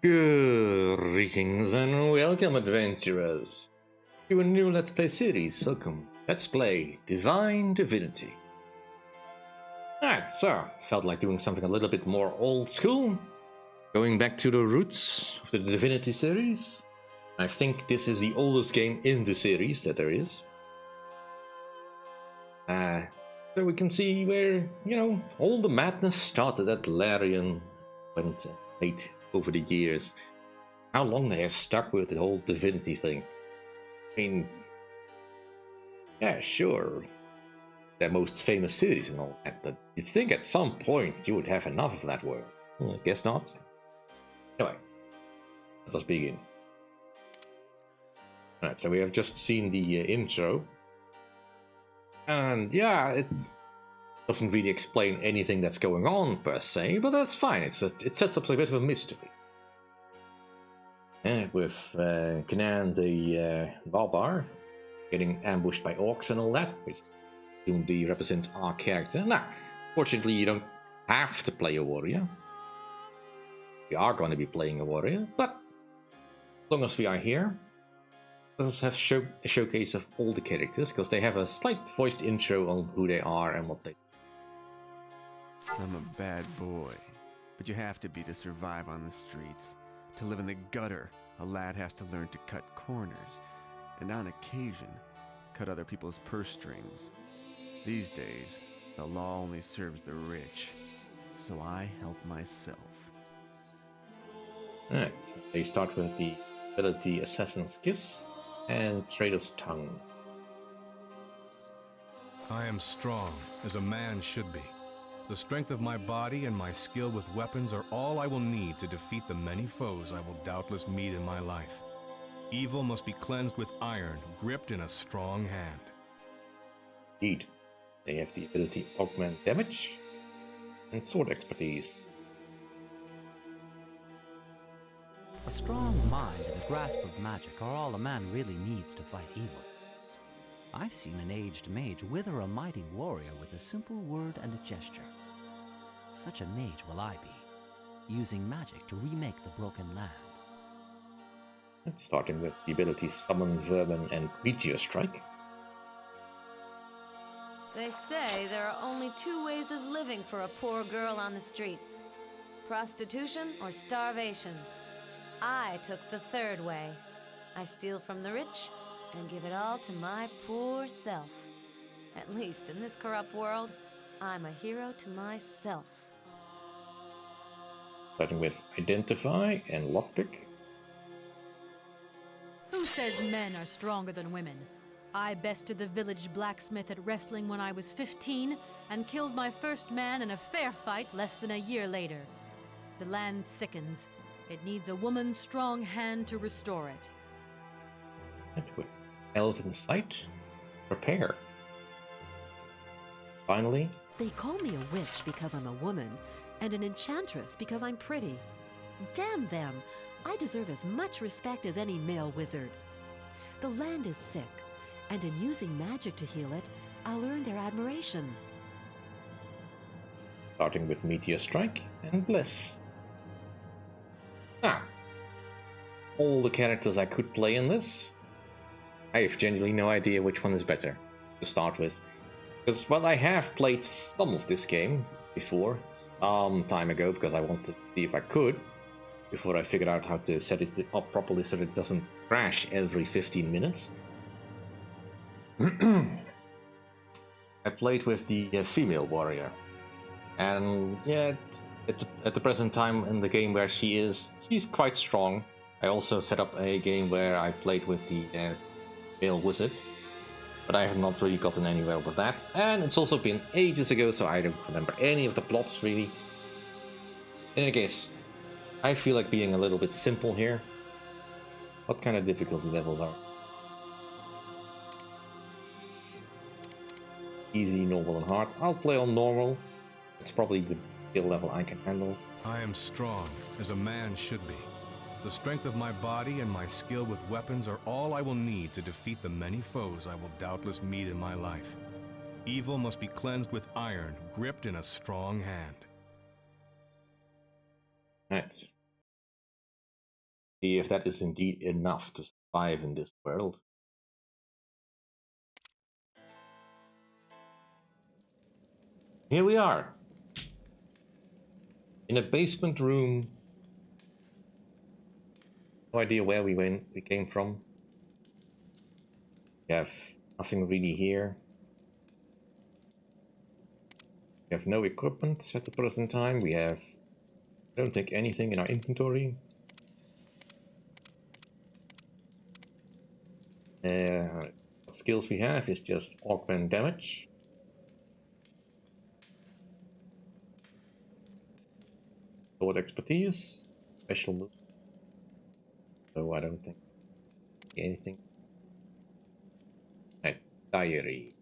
Greetings and welcome, adventurers, to a new Let's Play series. Welcome, Let's Play Divine Divinity. Alright, so, felt like doing something a little bit more old school, going back to the roots of the Divinity series. I think this is the oldest game in the series that there is. So we can see where, all the madness started at Larian, went late over the years. How long they have stuck with the whole divinity thing. I mean, yeah, sure, their most famous cities and all that, but you'd think at some point you would have enough of that world. I guess not. Anyway, let us begin. Alright, so we have just seen the intro. And yeah, it doesn't really explain anything that's going on per se, but that's fine. It sets up a bit of a mystery. With Canaan the Barbar getting ambushed by orcs and all that, which presumably represents our character. Now, fortunately, you don't have to play a warrior. We are going to be playing a warrior, but as long as we are here, let us have a showcase of all the characters, because they have a slight voiced intro on who they are and what they do. I'm a bad boy, but you have to be to survive on the streets. To live in the gutter, a lad has to learn to cut corners, and on occasion, cut other people's purse strings. These days, the law only serves the rich, so I help myself. Alright, so they start with the ability Assassin's Kiss and Trader's Tongue. I am strong, as a man should be. The strength of my body and my skill with weapons are all I will need to defeat the many foes I will doubtless meet in my life. Evil must be cleansed with iron, gripped in a strong hand. Indeed, they have the ability Augment Damage and Sword Expertise. A strong mind and a grasp of magic are all a man really needs to fight evil. I've seen an aged mage wither a mighty warrior with a simple word and a gesture. Such a mage will I be, using magic to remake the broken land. Starting with the ability Summon Vermin and Meteor Strike. They say there are only two ways of living for a poor girl on the streets: prostitution or starvation. I took the third way. I steal from the rich and give it all to my poor self. At least in this corrupt world, I'm a hero to myself. Starting with Identify and Lockpick. Who says men are stronger than women? I bested the village blacksmith at wrestling when I was 15 and killed my first man in a fair fight less than a year later. The land sickens. It needs a woman's strong hand to restore it. And with Elven Sight, Prepare. Finally, they call me a witch because I'm a woman, and an enchantress because I'm pretty. Damn them! I deserve as much respect as any male wizard. The land is sick, and in using magic to heal it, I'll earn their admiration. starting with Meteor Strike and Bliss. Now, all the characters I could play in this, I have genuinely no idea which one is better to start with. Because, well, I have played some of this game before, some time ago, because I wanted to see if I could, before I figured out how to set it up properly so that it doesn't crash every 15 minutes. I played with the female warrior, and yeah, at the present time in the game where she's quite strong. I also set up a game where I played with the male wizard, but I have not really gotten anywhere with that, and it's also been ages ago, so I don't remember any of the plots really. In any case, I feel like being a little bit simple here. What kind of difficulty levels are? Easy, normal, and hard. I'll play on normal. It's probably the skill level I can handle. I am strong, as a man should be. The strength of my body and my skill with weapons are all I will need to defeat the many foes I will doubtless meet in my life. Evil must be cleansed with iron, gripped in a strong hand. Right. See if that is indeed enough to survive in this world. Here we are. In a basement room. No idea where we came from. We have nothing really here. We have no equipment at the present time. We have, don't think, anything in our inventory. What skills we have is just augment damage. Sword expertise. Special move. So I don't think anything. Right, diary.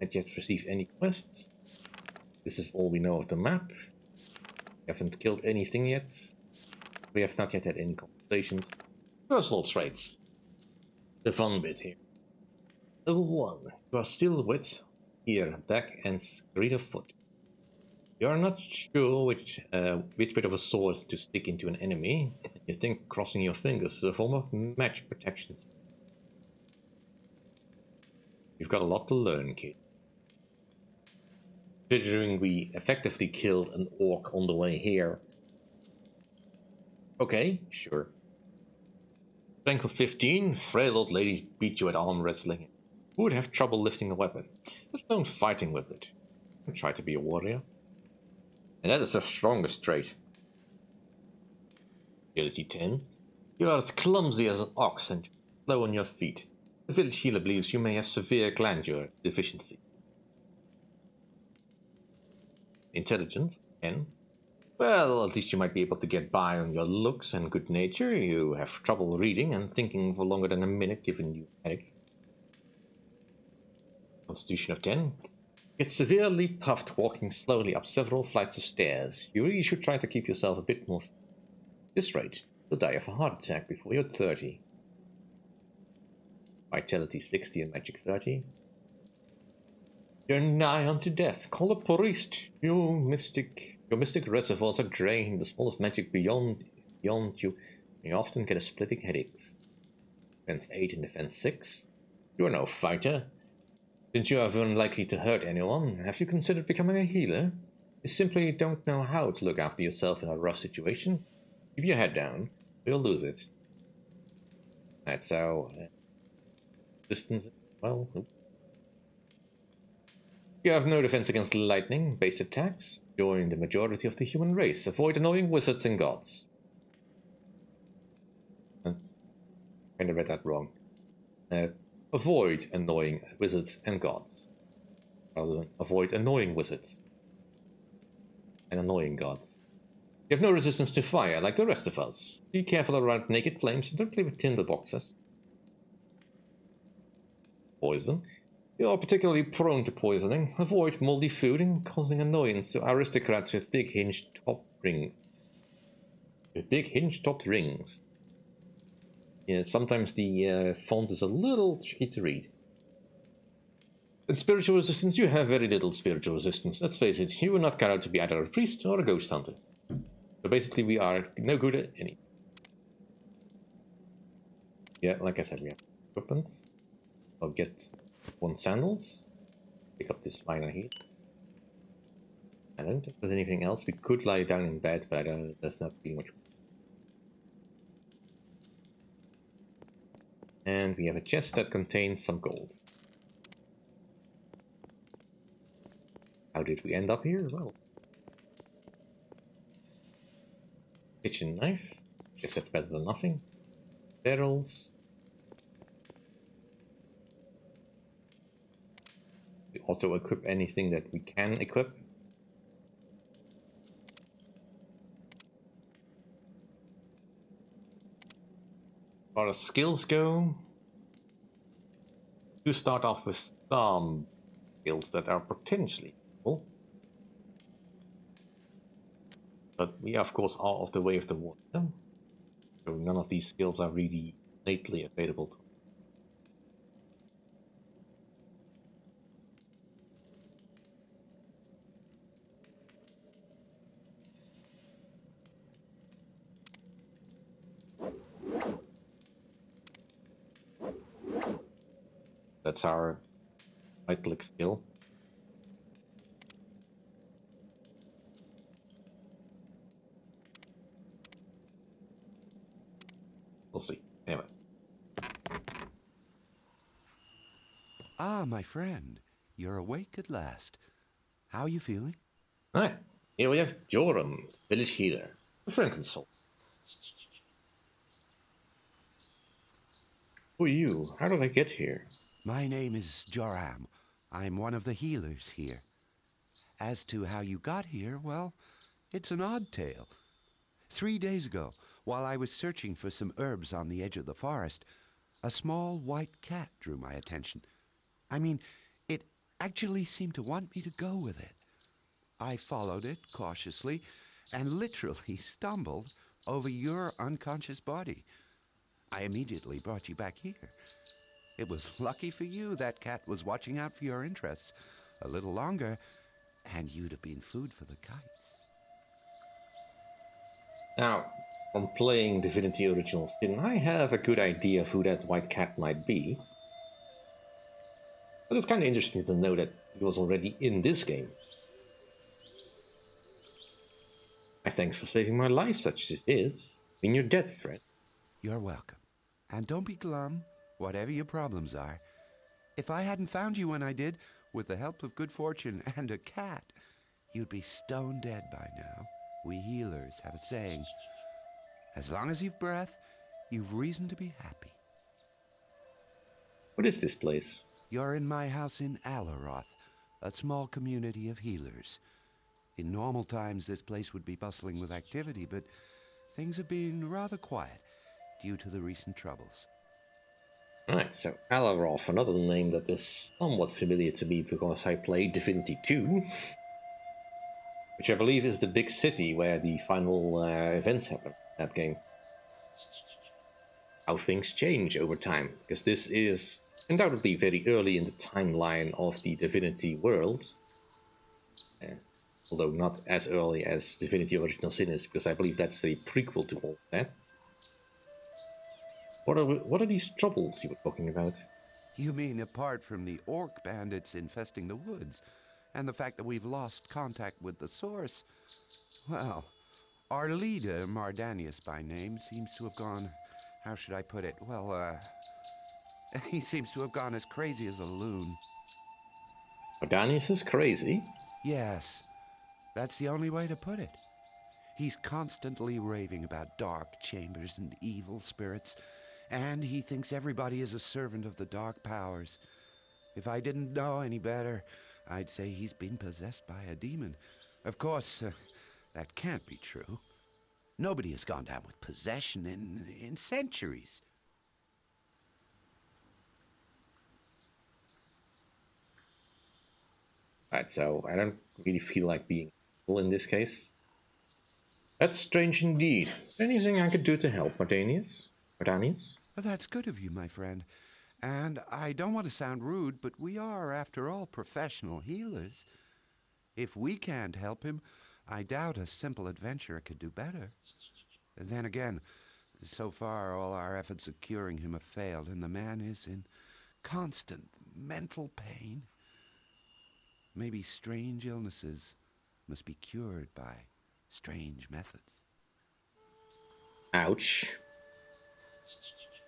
Not yet received any quests. This is all we know of the map. We haven't killed anything yet. We have not yet had any conversations. Personal traits. The fun bit here. Level 1. You are still with ear, back, and screed of foot. You are not sure which bit of a sword to stick into an enemy. You think crossing your fingers is a form of magic protection. You've got a lot to learn, kid. Considering we effectively killed an orc on the way here. Okay, sure. Strength of 15, frail old ladies beat you at arm wrestling. Who would have trouble lifting a weapon? Just don't fighting with it. Don't try to be a warrior. And that is the strongest trait. Agility 10. You are as clumsy as an ox and slow on your feet. The village healer believes you may have severe glandular deficiency. Intelligence 10. Well, at least you might be able to get by on your looks and good nature. You have trouble reading and thinking for longer than a minute given you a headache. Constitution of 10. Get severely puffed walking slowly up several flights of stairs. You really should try to keep yourself a bit more. At this rate, you'll die of a heart attack before you're 30. Vitality 60 and magic 30. You're nigh unto death. Call a priest. Your mystic reservoirs are drained. The smallest magic beyond you. You often get a splitting headaches. Defense 8 and defense 6. You are no fighter. Since you are unlikely to hurt anyone, have you considered becoming a healer? You simply don't know how to look after yourself in a rough situation. Keep your head down, or you'll lose it. That's how distance. Well, nope. You have no defense against lightning-based attacks. Join the majority of the human race. Avoid annoying wizards and gods. I kind of read that wrong. Avoid annoying wizards and gods. Rather than avoid annoying wizards and annoying gods. You have no resistance to fire, like the rest of us. Be careful around naked flames and don't play with tinder boxes. Poison. You are particularly prone to poisoning. Avoid moldy food and causing annoyance to aristocrats with big hinged-topped rings. Yeah, sometimes the font is a little tricky to read. In spiritual resistance, you have very little spiritual resistance. Let's face it, you were not cut out to be either a priest or a ghost hunter. So basically, we are no good at any. Yeah, like I said, we have equipment. I'll get 1 sandals. Pick up this minor here. I don't think there's anything else. We could lie down in bed, but I don't. There's not really much. And we have a chest that contains some gold. How did we end up here? Well, kitchen knife. Guess that's better than nothing. Barrels. We also equip anything that we can equip. As far as skills go, you start off with some skills that are potentially cool. But we of course are of the way of the water, so none of these skills are really innately available to us. That's our right-click skill. We'll see. Anyway. Ah, my friend. You're awake at last. How are you feeling? Alright. Here we have Joram, village healer. A friend consult. Who are you? How did I get here? My name is Joram. I'm one of the healers here. As to how you got here, well, it's an odd tale. 3 days ago, while I was searching for some herbs on the edge of the forest, a small white cat drew my attention. I mean, it actually seemed to want me to go with it. I followed it cautiously and literally stumbled over your unconscious body. I immediately brought you back here. It was lucky for you that cat was watching out for your interests. A little longer, and you'd have been food for the kites. Now, from playing Divinity Original Sin, I have a good idea of who that white cat might be. But it's kind of interesting to know that he was already in this game. My thanks for saving my life, such as it is. In your death threat. You're welcome. And don't be glum, whatever your problems are. If I hadn't found you when I did, with the help of good fortune and a cat, you'd be stone dead by now. We healers have a saying. As long as you've breath, you've reason to be happy. What is this place? You're in my house in Alaroth, a small community of healers. In normal times, this place would be bustling with activity, but things have been rather quiet due to the recent troubles. Right, so Alaroth, another name that is somewhat familiar to me because I played Divinity 2, which I believe is the big city where the final events happen in that game. How things change over time, because this is undoubtedly very early in the timeline of the Divinity world. Although not as early as Divinity Original Sin is, because I believe that's a prequel to all that. What are these troubles you were talking about? You mean apart from the orc bandits infesting the woods, and the fact that we've lost contact with the source? Well, our leader, Mardanius by name, seems to have gone... How should I put it? Well, he seems to have gone as crazy as a loon. Mardanius is crazy? Yes, that's the only way to put it. He's constantly raving about dark chambers and evil spirits, and he thinks everybody is a servant of the dark powers. If I didn't know any better, I'd say he's been possessed by a demon. Of course, that can't be true. Nobody has gone down with possession in centuries. Right, so I don't really feel like being evil in this case. That's strange indeed. Anything I could do to help, Mardanius? Mardanius? Well, that's good of you, my friend. And I don't want to sound rude, but we are, after all, professional healers. If we can't help him, I doubt a simple adventurer could do better. Then again, so far all our efforts of curing him have failed, and the man is in constant mental pain. Maybe strange illnesses must be cured by strange methods. Ouch.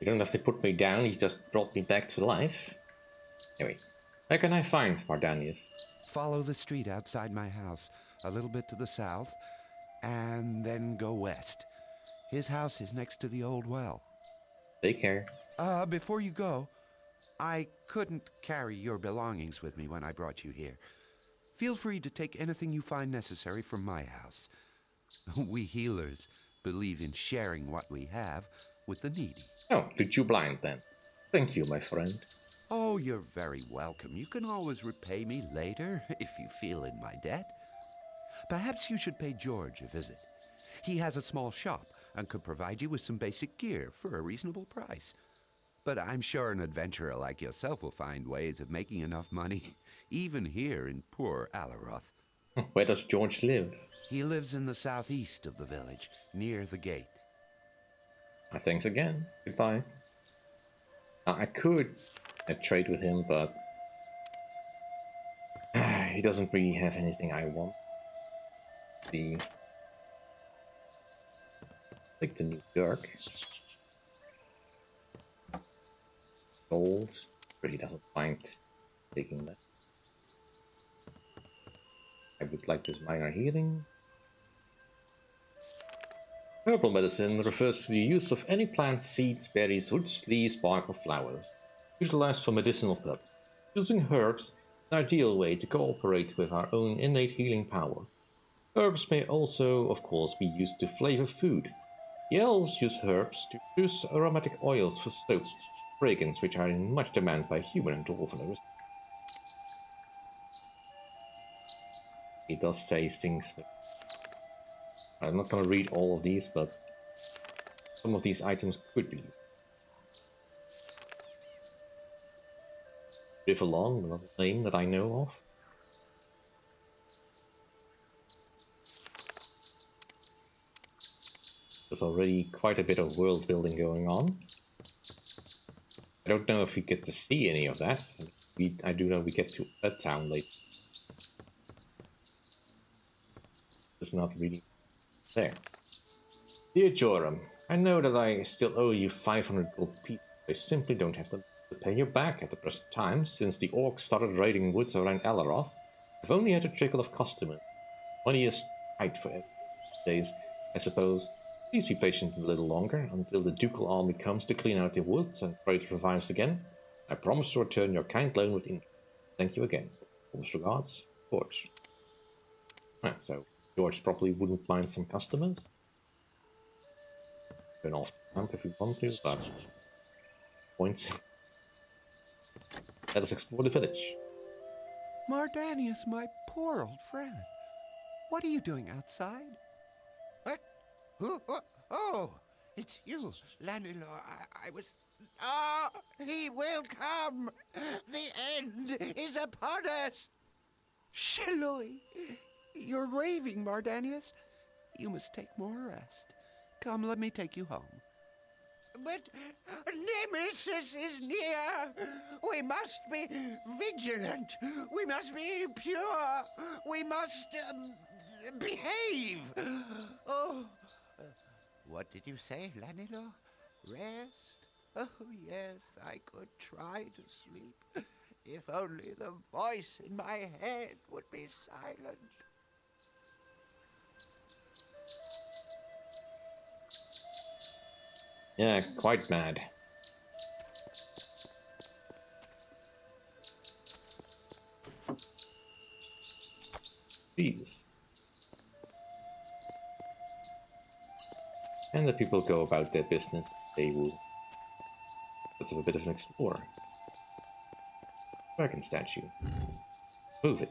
You don't have to put me down, you just brought me back to life. Anyway, where can I find Mardanius? Follow the street outside my house, a little bit to the south, and then go west. His house is next to the old well. Take care. Before you go, I couldn't carry your belongings with me when I brought you here. Feel free to take anything you find necessary from my house. We healers believe in sharing what we have with the needy. Oh, did you blind then? Thank you, my friend. Oh, you're very welcome. You can always repay me later if you feel in my debt. Perhaps you should pay George a visit. He has a small shop and could provide you with some basic gear for a reasonable price. But I'm sure an adventurer like yourself will find ways of making enough money, even here in poor Alaroth. Where does George live? He lives in the southeast of the village, near the gate. Thanks again. Goodbye. I could I trade with him, but he doesn't really have anything I want. Like the new Dirk. Gold. Really doesn't mind taking that. I would like this minor healing. Herbal medicine refers to the use of any plant, seeds, berries, roots, leaves, bark, or flowers, utilized for medicinal purposes. Using herbs is an ideal way to cooperate with our own innate healing power. Herbs may also, of course, be used to flavor food. The elves use herbs to produce aromatic oils for soap, fragrance, which are in much demand by human and dwarven aristocrats. It does say things. I'm not going to read all of these, but some of these items could be used. Live along, another name that I know of. There's already quite a bit of world building going on. I don't know if we get to see any of that. I do know we get to a town later. It's not really there. Dear Joram, I know that I still owe you 500 gold pieces. I simply don't have to pay you back at the present time. Since the orcs started raiding woods around Alaroth, I've only had a trickle of customers. Money is tight for days, I suppose. Please be patient a little longer, until the ducal army comes to clean out the woods and trade revives again. I promise to return your kind loan with interest. Thank you again. Warmest regards, George. So George probably wouldn't mind some customers. Turn off the lamp if we want to, but points. Let us explore the village. Mardanius, my poor old friend. What are you doing outside? What? Who? Oh, it's you, Lanilor. I was... Ah, he will come. The end is upon us. Sheloi! You're raving, Mardanius. You must take more rest. Come, let me take you home. But Nemesis is near. We must be vigilant. We must be pure. We must behave. Oh, what did you say, Lanilor? Rest? Oh, yes, I could try to sleep. If only the voice in my head would be silent. Yeah, quite mad. These. And the people go about their business. They will. Let's have a bit of an explorer. Dragon statue. Move it.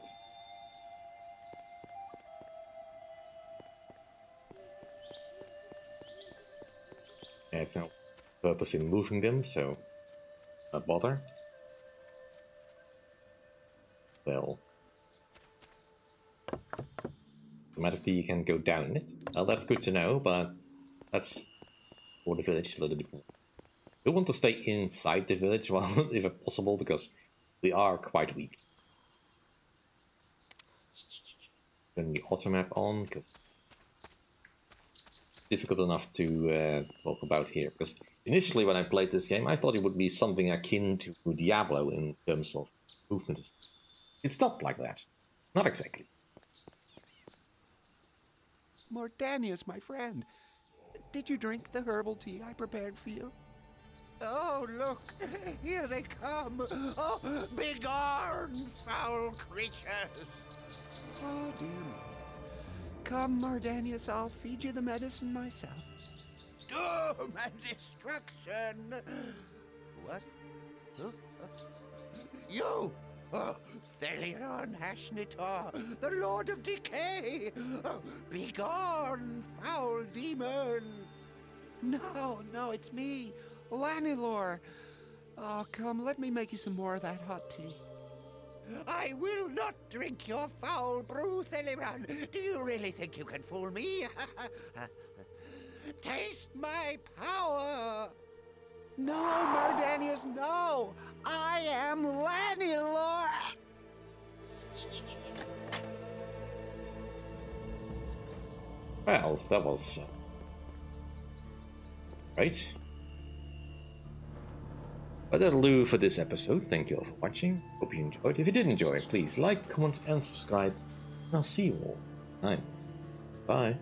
I have no purpose in moving them, so not bother. Well, automatically you can go down it. Well, that's good to know, but that's for the village a little bit more. We want to stay inside the village, well, if possible, because we are quite weak. Turn the auto map on, because difficult enough to talk about here, because initially when I played this game I thought it would be something akin to Diablo in terms of movement. It's not like that. Not exactly. Mardanius, my friend. Did you drink the herbal tea I prepared for you? Oh, look, here they come. Oh, begone, foul creatures. Oh, dear me. Come, Mardanius, I'll feed you the medicine myself. Doom and destruction. What? Who? You! Oh, Thelion Hashnitor, the Lord of Decay! Oh, begone, foul demon! No, it's me, Lanilor. Oh, come, let me make you some more of that hot tea. I will not drink your foul brew, Thelion. Do you really think you can fool me? Taste my power! No, Mardanius, no! I am Lanilor! Well, that was right. But that'll do for this episode. Thank you all for watching. Hope you enjoyed. If you did enjoy, please like, comment, and subscribe. And I'll see you all next time. Bye.